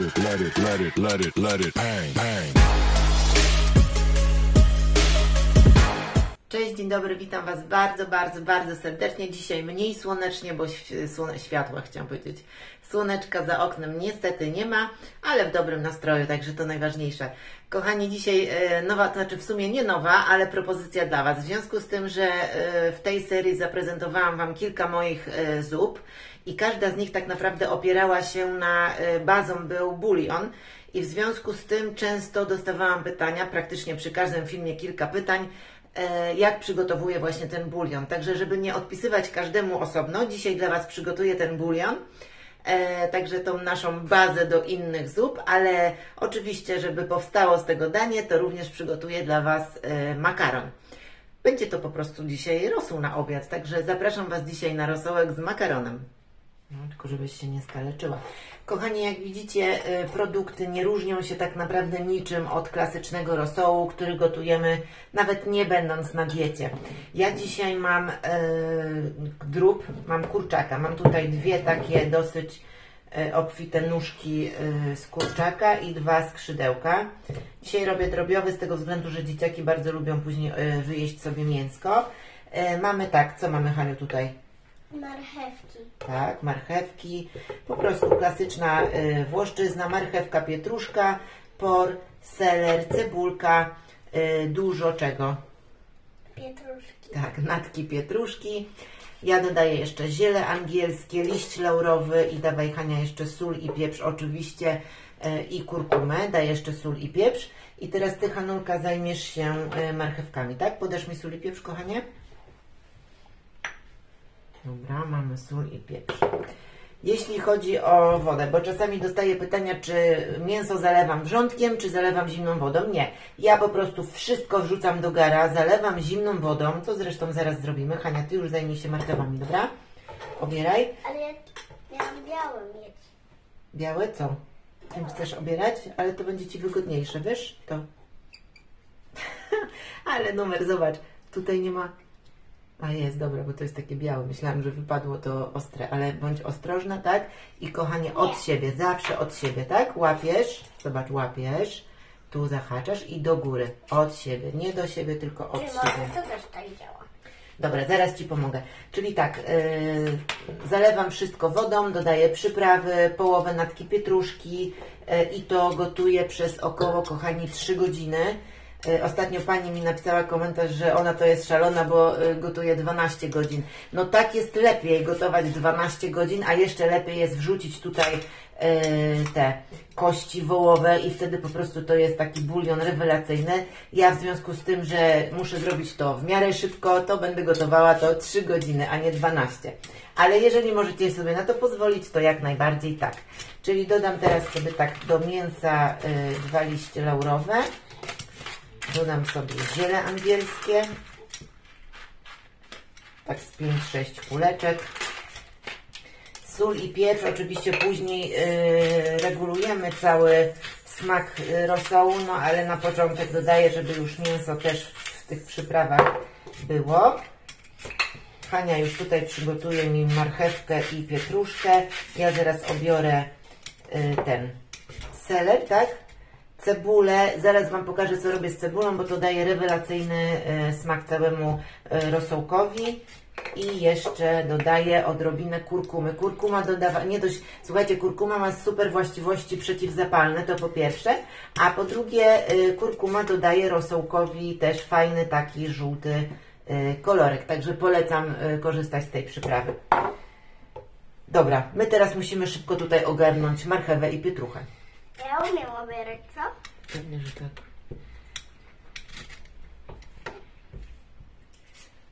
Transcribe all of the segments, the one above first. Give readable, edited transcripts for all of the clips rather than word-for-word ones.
let it bang, bang. Cześć, dzień dobry, witam Was bardzo serdecznie. Dzisiaj mniej słonecznie, bo światła chciałam powiedzieć. Słoneczka za oknem niestety nie ma, ale w dobrym nastroju, także to najważniejsze. Kochani, dzisiaj nowa, to znaczy w sumie nie nowa, ale propozycja dla Was. W związku z tym, że w tej serii zaprezentowałam Wam kilka moich zup i każda z nich tak naprawdę opierała się na, bazą był bulion. I w związku z tym często dostawałam pytania, praktycznie przy każdym filmie kilka pytań, jak przygotowuję właśnie ten bulion. Także żeby nie odpisywać każdemu osobno, dzisiaj dla Was przygotuję ten bulion, także tą naszą bazę do innych zup, ale oczywiście, żeby powstało z tego danie, to również przygotuję dla Was makaron. Będzie to po prostu dzisiaj rosół na obiad, także zapraszam Was dzisiaj na rosołek z makaronem. No, tylko żebyś się nie skaleczyła. Kochani, jak widzicie, produkty nie różnią się tak naprawdę niczym od klasycznego rosołu, który gotujemy nawet nie będąc na diecie. Ja dzisiaj mam drób, mam kurczaka. Mam tutaj dwie takie dosyć obfite nóżki z kurczaka i dwa skrzydełka. Dzisiaj robię drobiowy z tego względu, że dzieciaki bardzo lubią później wyjeść sobie mięsko. Mamy tak, co mamy, Haniu, tutaj? Marchewki. Tak, marchewki, po prostu klasyczna włoszczyzna, marchewka, pietruszka, por, seler, cebulka, dużo czego? Pietruszki. Tak, natki pietruszki. Ja dodaję jeszcze ziele angielskie, liść laurowy i dawaj, Hania, jeszcze sól i pieprz oczywiście i kurkumę, daj jeszcze sól i pieprz. I teraz Ty, Hanulka, zajmiesz się marchewkami, tak? Podasz mi sól i pieprz, kochanie? Dobra, mamy sól i pieprz. Jeśli chodzi o wodę, bo czasami dostaję pytania, czy mięso zalewam wrzątkiem, czy zalewam zimną wodą. Nie, ja po prostu wszystko wrzucam do gara, zalewam zimną wodą, co zresztą zaraz zrobimy. Hania, Ty już zajmij się marchewami, dobra? Obieraj. Ale ja miałam białe mieć. Białe co? Tym chcesz obierać? Ale to będzie Ci wygodniejsze, wiesz? To. Ale numer, zobacz, tutaj nie ma... A jest, dobra, bo to jest takie białe. Myślałam, że wypadło to ostre, ale bądź ostrożna, tak? I kochanie, od siebie, zawsze od siebie, tak? Łapiesz, zobacz, łapiesz, tu zahaczasz i do góry, od siebie. Nie do siebie, tylko od siebie. To też tak działa. Dobra, zaraz Ci pomogę. Czyli tak, zalewam wszystko wodą, dodaję przyprawy, połowę natki pietruszki i to gotuję przez około, kochani, 3 godziny. Ostatnio pani mi napisała komentarz, że ona to jest szalona, bo gotuje 12 godzin. No tak jest lepiej gotować 12 godzin, a jeszcze lepiej jest wrzucić tutaj te kości wołowe i wtedy po prostu to jest taki bulion rewelacyjny. Ja w związku z tym, że muszę zrobić to w miarę szybko, to będę gotowała to 3 godziny, a nie 12. Ale jeżeli możecie sobie na to pozwolić, to jak najbardziej tak. Czyli dodam teraz sobie tak do mięsa 2 liście laurowe. Dodam sobie ziele angielskie, tak z 5-6 kuleczek. Sól i pieprz, oczywiście później regulujemy cały smak rosołu, no ale na początek dodaję, żeby już mięso też w tych przyprawach było. Hania już tutaj przygotuje mi marchewkę i pietruszkę. Ja zaraz obiorę ten seler, tak? Cebulę, zaraz Wam pokażę, co robię z cebulą, bo to daje rewelacyjny smak całemu rosołkowi. I jeszcze dodaję odrobinę kurkumy. Kurkuma dodawa, nie dość, słuchajcie, kurkuma ma super właściwości przeciwzapalne, to po pierwsze, a po drugie kurkuma dodaje rosołkowi też fajny taki żółty kolorek, także polecam korzystać z tej przyprawy. Dobra, my teraz musimy szybko tutaj ogarnąć marchewę i pietruchę. Ja umiem obierać, co? Pewnie, że tak.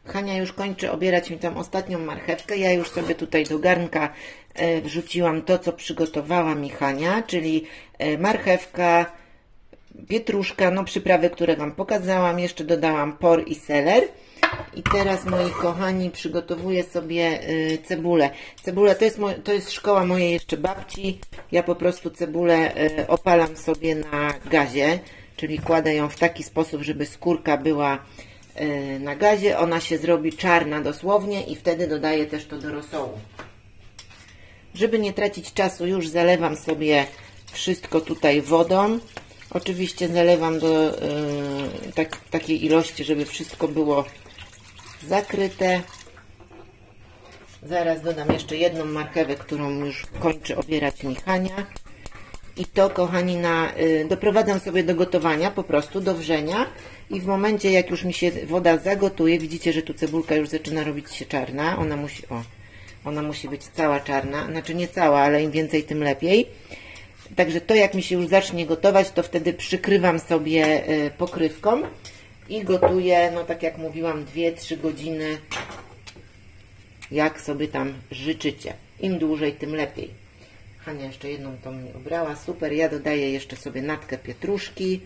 Hania już kończy obierać mi tam ostatnią marchewkę. Ja już sobie tutaj do garnka wrzuciłam to, co przygotowała mi Hania, czyli marchewka, pietruszka, no przyprawy, które Wam pokazałam. Jeszcze dodałam por i seler. I teraz, moi kochani, przygotowuję sobie cebulę. Cebula to jest szkoła mojej jeszcze babci. Ja po prostu cebulę opalam sobie na gazie, czyli kładę ją w taki sposób, żeby skórka była na gazie. Ona się zrobi czarna dosłownie i wtedy dodaję też to do rosołu. Żeby nie tracić czasu, już zalewam sobie wszystko tutaj wodą. Oczywiście zalewam do takiej ilości, żeby wszystko było zakryte. Zaraz dodam jeszcze jedną marchewę, którą już kończy obierać mi Hania. I to, kochani, doprowadzam sobie do gotowania, po prostu do wrzenia. I w momencie, jak już mi się woda zagotuje, widzicie, że tu cebulka już zaczyna robić się czarna. Ona musi być cała czarna. Znaczy nie cała, ale im więcej, tym lepiej. Także to, jak mi się już zacznie gotować, to wtedy przykrywam sobie pokrywką i gotuję, no tak jak mówiłam, 2-3 godziny, jak sobie tam życzycie. Im dłużej, tym lepiej. Hania jeszcze jedną tą mi ubrała. Super, ja dodaję jeszcze sobie natkę pietruszki.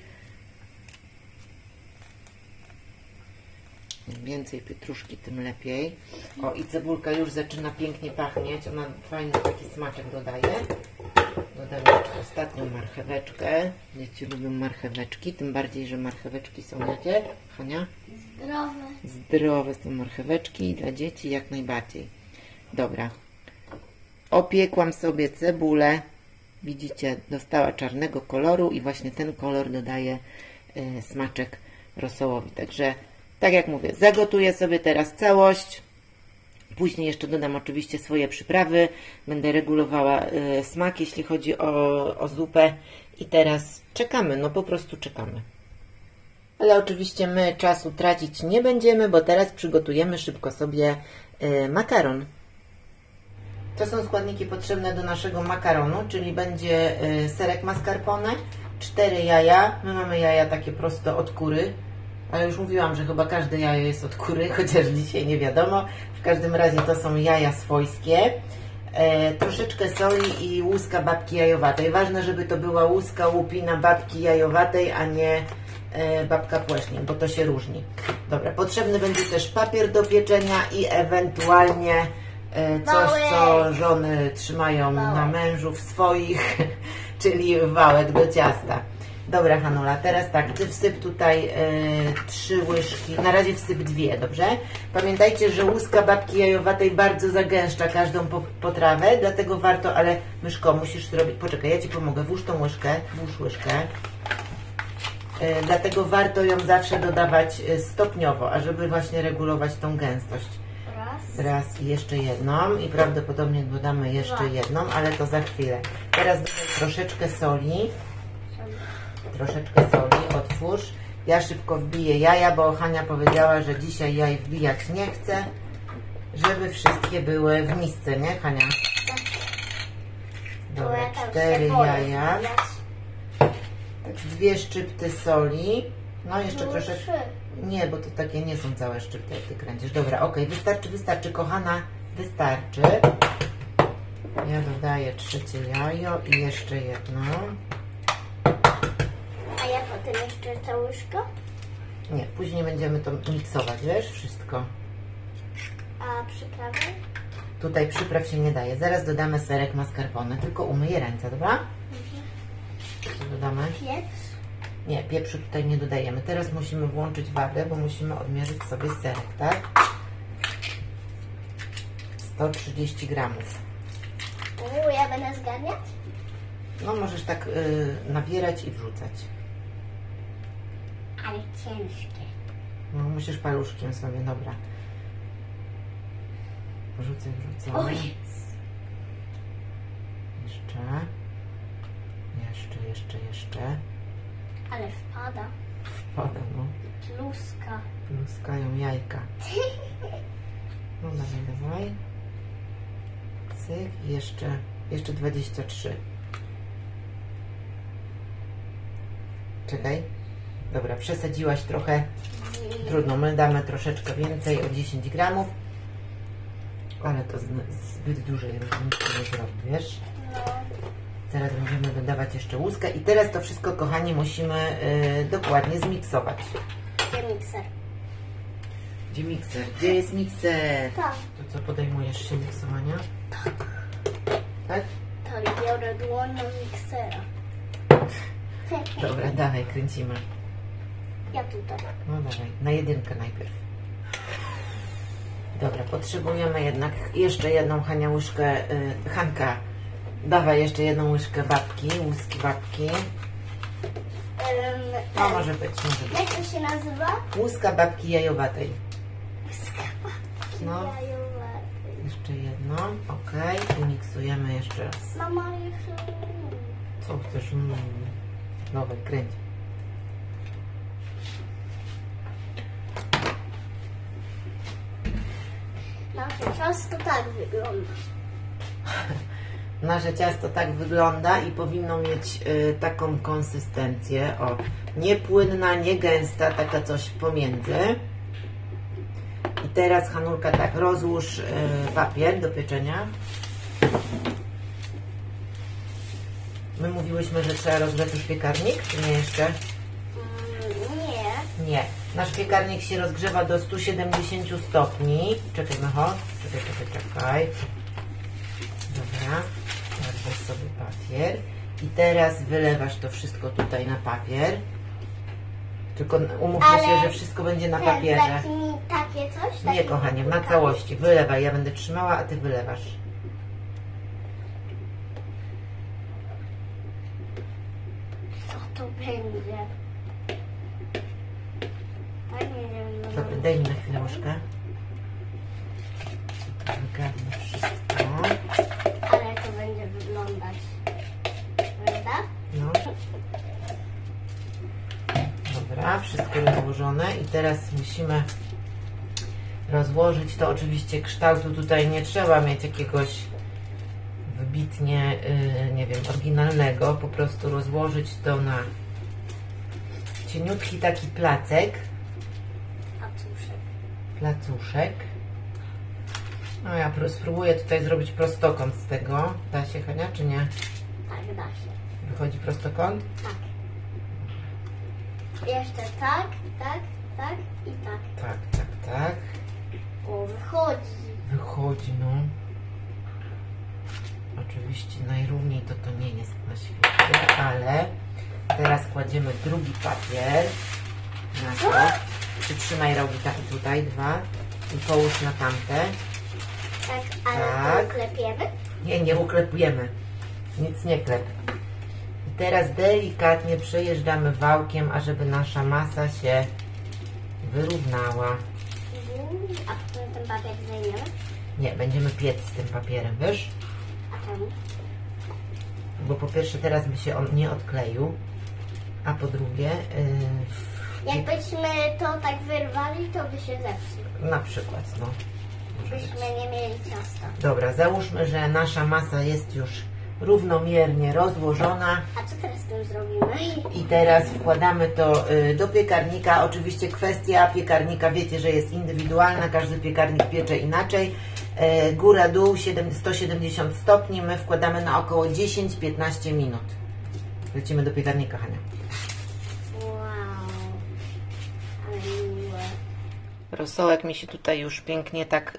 Im więcej pietruszki, tym lepiej. O, i cebulka już zaczyna pięknie pachnieć. Ona fajny taki smaczek dodaje. Dodam jeszcze ostatnią marcheweczkę. Dzieci lubią marcheweczki, tym bardziej, że marcheweczki są jakie? Hania? Zdrowe. Zdrowe są marcheweczki dla dzieci jak najbardziej. Dobra. Opiekłam sobie cebulę. Widzicie, dostała czarnego koloru i właśnie ten kolor dodaje smaczek rosołowi. Także, tak jak mówię, zagotuję sobie teraz całość. Później jeszcze dodam oczywiście swoje przyprawy. Będę regulowała smak, jeśli chodzi o zupę. I teraz czekamy, no po prostu czekamy. Ale oczywiście my czasu tracić nie będziemy, bo teraz przygotujemy szybko sobie makaron. To są składniki potrzebne do naszego makaronu, czyli będzie serek mascarpone, 4 jaja. My mamy jaja takie prosto od kury, ale już mówiłam, że chyba każde jajo jest od kury, chociaż dzisiaj nie wiadomo. W każdym razie to są jaja swojskie. Troszeczkę soli i łuska babki jajowatej. Ważne, żeby to była łuska łupina babki jajowatej, a nie babka płeśń, bo to się różni. Dobra, potrzebny będzie też papier do pieczenia i ewentualnie coś, co żony trzymają na mężów swoich, czyli wałek do ciasta. Dobra, Hanula, teraz tak, Ty wsyp tutaj 3 łyżki, na razie wsyp 2, dobrze? Pamiętajcie, że łuska babki jajowatej bardzo zagęszcza każdą potrawę, dlatego warto, ale Myszko, musisz zrobić, poczekaj, ja Ci pomogę, włóż tą łyżkę, włóż łyżkę. Dlatego warto ją zawsze dodawać stopniowo, ażeby właśnie regulować tą gęstość. Raz i jeszcze jedną i prawdopodobnie dodamy jeszcze jedną, ale to za chwilę. Teraz dodaj troszeczkę soli. Troszeczkę soli, otwórz. Ja szybko wbiję jaja, bo Hania powiedziała, że dzisiaj jaj wbijać nie chce, żeby wszystkie były w misce, nie Hania? Dobra, 4 jaja. Tak, 2 szczypty soli. No jeszcze troszeczkę. Nie, bo to takie nie są całe szczypty, jak Ty kręcisz. Dobra, ok, wystarczy, kochana, wystarczy. Ja dodaję 3 jajo i jeszcze jedno. A ja potem jeszcze ta łyżka? Nie, później będziemy to miksować, wiesz, wszystko. A przyprawy? Tutaj przypraw się nie daje. Zaraz dodamy serek mascarpone, tylko umyję ręce, dobra? Co dodamy? Pieprz? Nie, pieprzu tutaj nie dodajemy. Teraz musimy włączyć wagę, bo musimy odmierzyć sobie serek, tak? 130 gramów. Ja będę zgarniać? No możesz tak nabierać i wrzucać. Ale ciężkie. No musisz paluszkiem sobie, dobra. Wrzucę. O jest. Jeszcze. Ale wpada. Wpada, no. Pluska. Pluskają jajka. No dawaj. Cyk i jeszcze 23. Czekaj. Dobra, przesadziłaś trochę. Trudno, my damy troszeczkę więcej, o 10 gramów. Ale to zbyt dużej różnicy nie zrobi, wiesz? No. Teraz będziemy dodawać jeszcze łuskę i teraz to wszystko, kochani, musimy dokładnie zmiksować. Gdzie mikser? Gdzie mikser? Gdzie jest mikser? Tak. To co, podejmujesz się miksowania? Tak? To biorę dłonią miksera. Dobra, dawaj, kręcimy. Ja tutaj. No dawaj, na 1 najpierw. Dobra, potrzebujemy jednak jeszcze jedną, Hania, łyżkę, Hanka, Dawaj jeszcze jedną łyżkę babki, łuski babki. No może być, może być. Jak to się nazywa? Łuska babki jajowatej. No. Jajowatej. Jeszcze jedno, ok. I miksujemy jeszcze raz. Mama jeszcze... Co chcesz? Dawaj, kręć. Nasze ciasto tak wygląda. Nasze ciasto tak wygląda i powinno mieć taką konsystencję. O, nie płynna, nie gęsta, taka coś pomiędzy. I teraz, Hanulka, tak, rozłóż papier do pieczenia. My mówiłyśmy, że trzeba rozgrzać już piekarnik, czy nie jeszcze? Nie. Nie. Nasz piekarnik się rozgrzewa do 170 stopni. Czekaj, Mecho. Czekaj. Dobra. Weź sobie papier. I teraz wylewasz to wszystko tutaj na papier. Tylko umówmy się, że wszystko będzie na papierze. Takie coś? Nie, kochanie, na całości. Wylewaj. Ja będę trzymała, a Ty wylewasz. Co to będzie? Tak, nie wiem. Dobra, daj mi na chwilę łyżkę. Wygarnę wszystko. Ale to będzie wyglądać. Prawda? No. Dobra, wszystko rozłożone i teraz musimy rozłożyć to. Oczywiście kształtu tutaj nie trzeba mieć jakiegoś wybitnie, nie wiem, oryginalnego. Po prostu rozłożyć to na cieniutki taki placek. Placuszek. No ja spróbuję tutaj zrobić prostokąt z tego. Da się, Hania, czy nie? Tak, da się. Wychodzi prostokąt? Tak. Jeszcze tak i tak. Tak. O, wychodzi. Wychodzi, no. Oczywiście najrówniej to nie jest na świecie, ale teraz kładziemy drugi papier na to. Przytrzymaj rogi tutaj, dwa i połóż na tamte. Tak, ale Tak. to klepiemy? Nie uklepujemy. Nic nie klep. I teraz delikatnie przejeżdżamy wałkiem, ażeby nasza masa się wyrównała. A potem ten papier zdejmiemy? Nie, będziemy piec z tym papierem, wiesz? A czemu? Bo po pierwsze teraz by się on nie odkleił, a po drugie Jakbyśmy to tak wyrwali, to by się zepsuł. na przykład, no. Może być. Byśmy nie mieli ciasta. Dobra, załóżmy, że nasza masa jest już równomiernie rozłożona A co teraz z tym zrobimy? i teraz wkładamy to do piekarnika. Oczywiście kwestia piekarnika, wiecie, że jest indywidualna, każdy piekarnik piecze inaczej. Góra, dół, 170 stopni, my wkładamy na około 10-15 minut. Lecimy do piekarnika, Hania. Wow. Ale miłe. Rosołek mi się tutaj już pięknie tak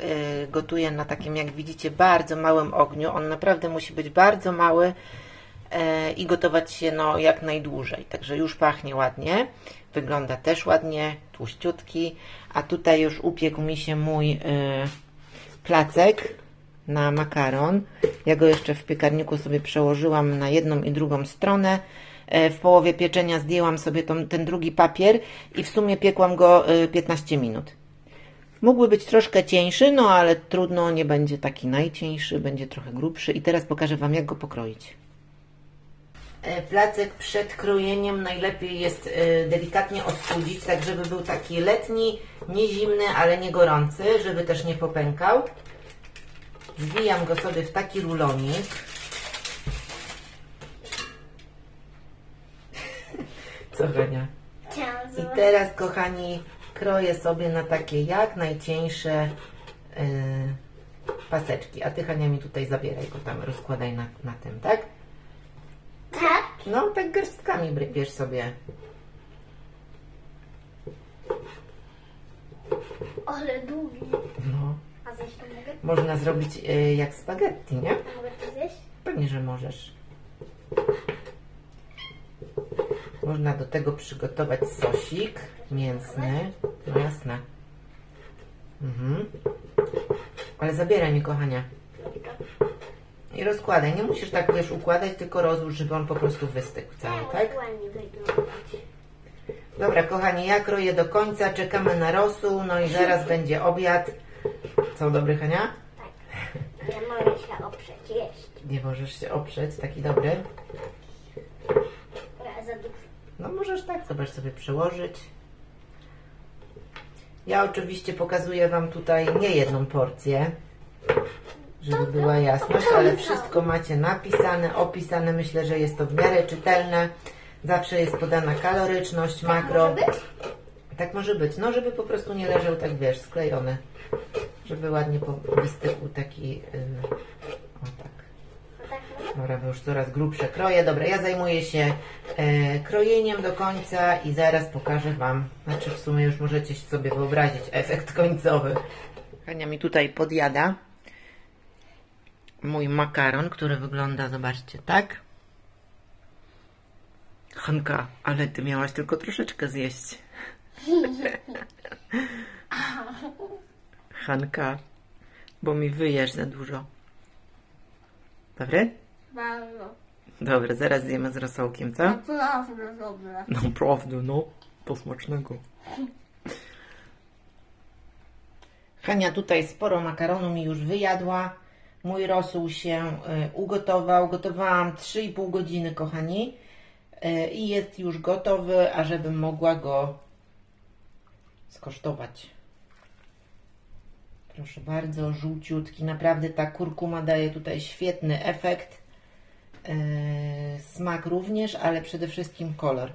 gotuje na takim, jak widzicie, bardzo małym ogniu. On naprawdę musi być bardzo mały i gotować się no, jak najdłużej. Także już pachnie ładnie. Wygląda też ładnie, tłuściutki. A tutaj już upiekł mi się mój placek na makaron. Ja go jeszcze w piekarniku sobie przełożyłam na jedną i drugą stronę. W połowie pieczenia zdjęłam sobie ten drugi papier i w sumie piekłam go 15 minut. Mógłby być troszkę cieńszy, no ale trudno, nie będzie taki najcieńszy, będzie trochę grubszy. I teraz pokażę Wam, jak go pokroić. Placek przed krojeniem najlepiej jest delikatnie ostudzić, tak żeby był taki letni, nie zimny, ale nie gorący, żeby też nie popękał. Zwijam go sobie w taki rulonik. Co, Hania? I teraz, kochani, kroję sobie na takie jak najcieńsze paseczki. A Ty, Hania, mi tutaj zabieraj go tam, rozkładaj na tym, tak? Tak? No, tak garstkami bierz sobie. Ale długi. No. A zjeść to mogę? Można zrobić jak spaghetti, nie? A mogę to zjeść? Pewnie, że możesz. Można do tego przygotować sosik mięsny. No jasne. Ale zabieraj mi, kochania. I rozkładaj. Nie musisz tak, wiesz, układać, tylko rozłóż, żeby on po prostu wystygł cały, tak? Ładnie wyglądać. Dobra, kochani, ja kroję do końca, czekamy na rosół, no i zaraz będzie obiad. Co, dobry, Hania? Tak. Ja mogę się oprzeć, jeść. Nie możesz się oprzeć, taki dobry. Ja za dużo. No możesz tak, zobacz, sobie przełożyć. Ja oczywiście pokazuję Wam tutaj nie jedną porcję, żeby była jasność, ale wszystko macie napisane, opisane. Myślę, że jest to w miarę czytelne. Zawsze jest podana kaloryczność, makro. Może być? Tak może być, no żeby po prostu nie leżał tak, wiesz, sklejony. Żeby ładnie wystygł taki, o tak. Tak, może? Dobra, bo już coraz grubsze kroje. Dobra, ja zajmuję się krojeniem do końca i zaraz pokażę Wam, znaczy w sumie już możecie sobie wyobrazić efekt końcowy. Hania mi tutaj podjada mój makaron, który wygląda, zobaczcie, tak? Hanka, ale Ty miałaś tylko troszeczkę zjeść. Hanka, bo mi wyjesz za dużo. Dobry? Bardzo. Dobra, zaraz zjemy z rosołkiem, co? Naprawdę dobre. Naprawdę, no. To smacznego. Hania tutaj sporo makaronu mi już wyjadła. Mój rosół się ugotował. Gotowałam 3,5 godziny, kochani. I jest już gotowy, ażebym mogła go skosztować. Proszę bardzo, żółciutki. Naprawdę ta kurkuma daje tutaj świetny efekt. Smak również, ale przede wszystkim kolor.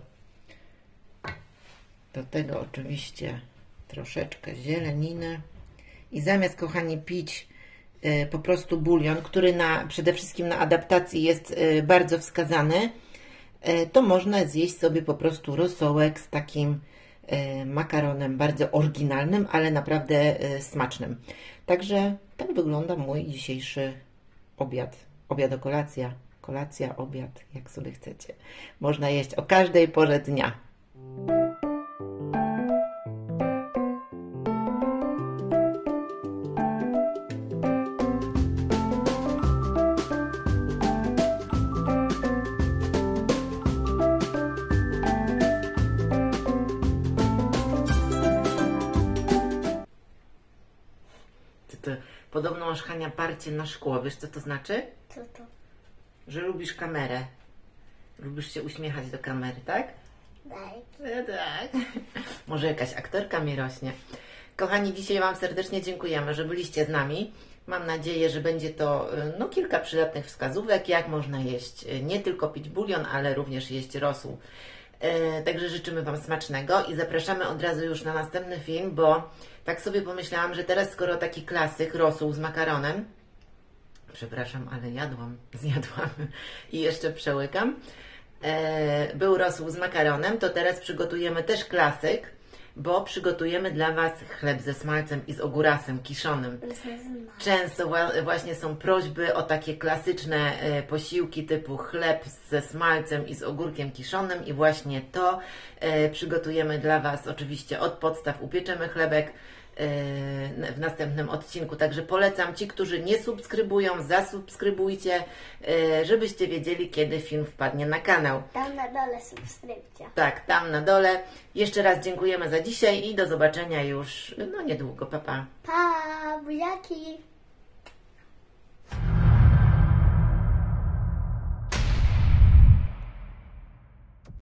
Do tego oczywiście troszeczkę zieleniny. I zamiast, kochani, pić po prostu bulion, który przede wszystkim na adaptacji jest bardzo wskazany, to można zjeść sobie po prostu rosołek z takim makaronem bardzo oryginalnym, ale naprawdę smacznym. Także tak wygląda mój dzisiejszy obiad. Obiad-kolacja. Kolacja, obiad, jak sobie chcecie. Można jeść o każdej porze dnia. Podobno masz, Hania, parcie na szkło. Wiesz, co to znaczy? Co to? Że lubisz kamerę. Lubisz się uśmiechać do kamery, tak? Tak. Tak. Może jakaś aktorka mi rośnie. Kochani, dzisiaj Wam serdecznie dziękujemy, że byliście z nami. Mam nadzieję, że będzie to kilka przydatnych wskazówek, jak można jeść. Nie tylko pić bulion, ale również jeść rosół. Także życzymy Wam smacznego i zapraszamy od razu już na następny film, bo tak sobie pomyślałam, że teraz skoro taki klasyk, rosół z makaronem, przepraszam, ale zjadłam i jeszcze przełykam, był rosół z makaronem, to teraz przygotujemy też klasyk, bo przygotujemy dla Was chleb ze smalcem i z ogórasem kiszonym. Często właśnie są prośby o takie klasyczne posiłki typu chleb ze smalcem i z ogórkiem kiszonym i właśnie to przygotujemy dla Was oczywiście od podstaw, upieczemy chlebek w następnym odcinku. Także polecam ci, którzy nie subskrybują, zasubskrybujcie, żebyście wiedzieli, kiedy film wpadnie na kanał. Tam na dole subskrypcja. Tak, tam na dole. Jeszcze raz dziękujemy za dzisiaj i do zobaczenia już niedługo. Pa, pa. Pa, buziaki!